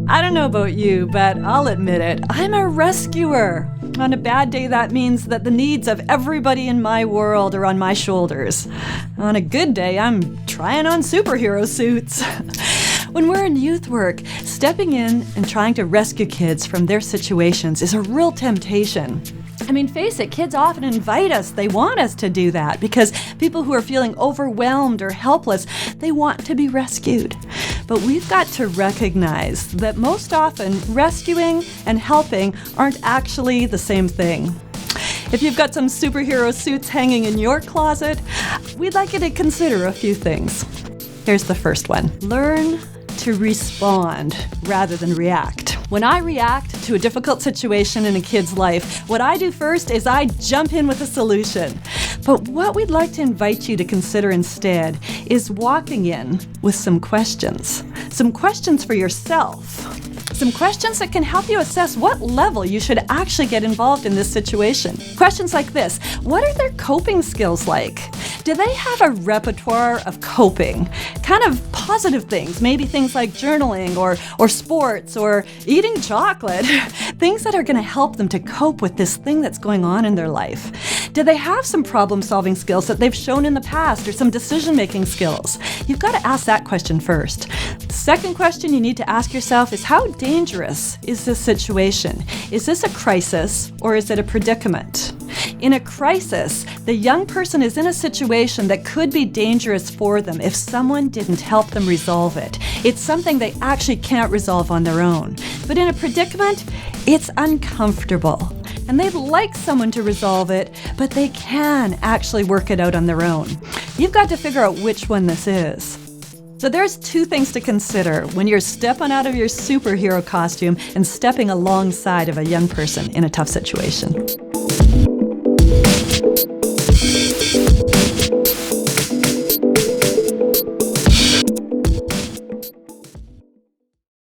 I don't know about you, but I'll admit it, I'm a rescuer. On a bad day, that means that the needs of everybody in my world are on my shoulders. On a good day, I'm trying on superhero suits. When we're in youth work, stepping in and trying to rescue kids from their situations is a real temptation. I mean, face it, kids often invite us. They want us to do that because people who are feeling overwhelmed or helpless, they want to be rescued. But we've got to recognize that most often rescuing and helping aren't actually the same thing. If you've got some superhero suits hanging in your closet, we'd like you to consider a few things. Here's the first one. Learn to respond rather than react. When I react to a difficult situation in a kid's life, what I do first is I jump in with a solution. But what we'd like to invite you to consider instead is walking in with some questions. Some questions for yourself. Some questions that can help you assess what level you should actually get involved in this situation. Questions like this: what are their coping skills like? Do they have a repertoire of coping? Kind of positive things, maybe things like journaling or sports or eating chocolate. Things that are going to help them to cope with this thing that's going on in their life. Do they have some problem-solving skills that they've shown in the past or some decision-making skills? You've got to ask that question first. The second question you need to ask yourself is, how dangerous is this situation? Is this a crisis or is it a predicament? In a crisis, the young person is in a situation that could be dangerous for them if someone didn't help them resolve it. It's something they actually can't resolve on their own. But in a predicament, it's uncomfortable. And they'd like someone to resolve it, but they can actually work it out on their own. You've got to figure out which one this is. So there's two things to consider when you're stepping out of your superhero costume and stepping alongside of a young person in a tough situation.